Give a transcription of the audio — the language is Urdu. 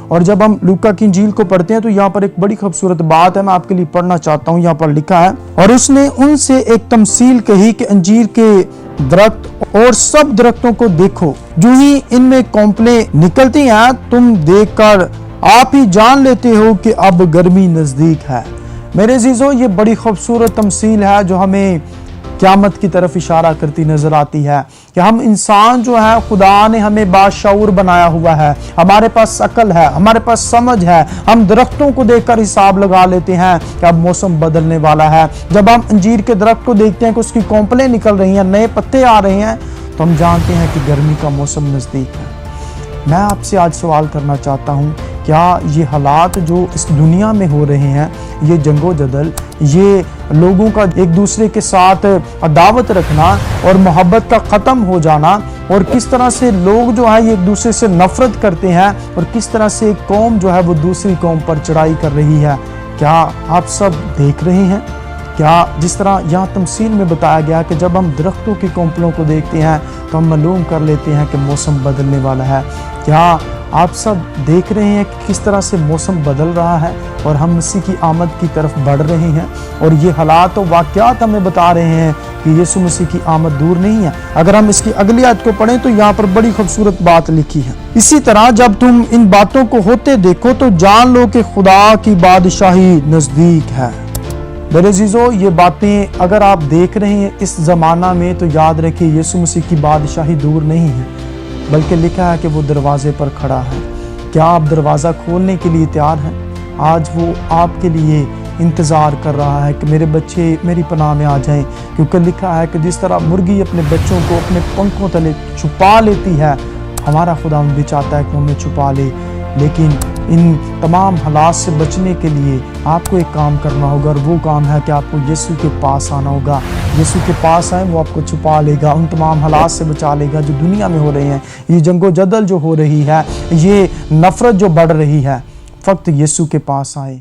اور جب ہم لوکا کی انجیل کو پڑھتے ہیں تو یہاں پر ایک بڑی خوبصورت بات ہے، میں آپ کے لیے پڑھنا چاہتا ہوں۔ یہاں پر لکھا ہے، اور اس نے ان سے ایک تمثیل کہی کہ انجیر کے درخت اور سب درختوں کو دیکھو، جو ہی ان میں کونپلیں نکلتی ہیں تم دیکھ کر آپ ہی جان لیتے ہو کہ اب گرمی نزدیک ہے۔ میرے عزیزو، یہ بڑی خوبصورت تمثیل ہے جو ہمیں قیامت کی طرف اشارہ کرتی نظر آتی ہے کہ ہم انسان جو ہے، خدا نے ہمیں باشعور بنایا ہوا ہے، ہمارے پاس عقل ہے، ہمارے پاس سمجھ ہے، ہم درختوں کو دیکھ کر حساب لگا لیتے ہیں کہ اب موسم بدلنے والا ہے۔ جب ہم انجیر کے درخت کو دیکھتے ہیں کہ اس کی کونپلیں نکل رہی ہیں، نئے پتے آ رہے ہیں، تو ہم جانتے ہیں کہ گرمی کا موسم نزدیک ہے۔ میں آپ سے آج سوال کرنا چاہتا ہوں، کیا یہ حالات جو اس دنیا میں ہو رہے ہیں، یہ جنگ و جدل، یہ لوگوں کا ایک دوسرے کے ساتھ عداوت رکھنا اور محبت کا ختم ہو جانا، اور کس طرح سے لوگ جو ہے یہ ایک دوسرے سے نفرت کرتے ہیں، اور کس طرح سے ایک قوم جو ہے وہ دوسری قوم پر چڑھائی کر رہی ہے، کیا آپ سب دیکھ رہے ہیں؟ کیا جس طرح یہاں تمثیل میں بتایا گیا کہ جب ہم درختوں کی کونپلوں کو دیکھتے ہیں تو ہم معلوم کر لیتے ہیں کہ موسم بدلنے والا ہے؟ کیا آپ سب دیکھ رہے ہیں کہ کس طرح سے موسم بدل رہا ہے اور ہم مسیح کی آمد کی طرف بڑھ رہے ہیں؟ اور یہ حالات و واقعات ہمیں بتا رہے ہیں کہ یسوع مسیح کی آمد دور نہیں ہے۔ اگر ہم اس کی اگلی آیت کو پڑھیں تو یہاں پر بڑی خوبصورت بات لکھی ہے، اسی طرح جب تم ان باتوں کو ہوتے دیکھو تو جان لو کہ خدا کی بادشاہی نزدیک ہے۔ میرے عزیزو، یہ باتیں اگر آپ دیکھ رہے ہیں اس زمانہ میں تو یاد رکھیں یسوع مسیح کی بادشاہی دور نہیں ہے، بلکہ لکھا ہے کہ وہ دروازے پر کھڑا ہے۔ کیا آپ دروازہ کھولنے کے لیے تیار ہیں؟ آج وہ آپ کے لیے انتظار کر رہا ہے کہ میرے بچے میری پناہ میں آ جائیں، کیونکہ لکھا ہے کہ جس طرح مرغی اپنے بچوں کو اپنے پنکھوں تلے چھپا لیتی ہے، ہمارا خدا بھی چاہتا ہے کہ ہمیں چھپا لے۔ لیکن ان تمام حالات سے بچنے کے لیے آپ کو ایک کام کرنا ہوگا، اور وہ کام ہے کہ آپ کو یسوع کے پاس آنا ہوگا۔ یسوع کے پاس آئیں، وہ آپ کو چھپا لے گا، ان تمام حالات سے بچا لے گا جو دنیا میں ہو رہے ہیں، یہ جنگ و جدل جو ہو رہی ہے، یہ نفرت جو بڑھ رہی ہے۔ فقط یسوع کے پاس آئیں۔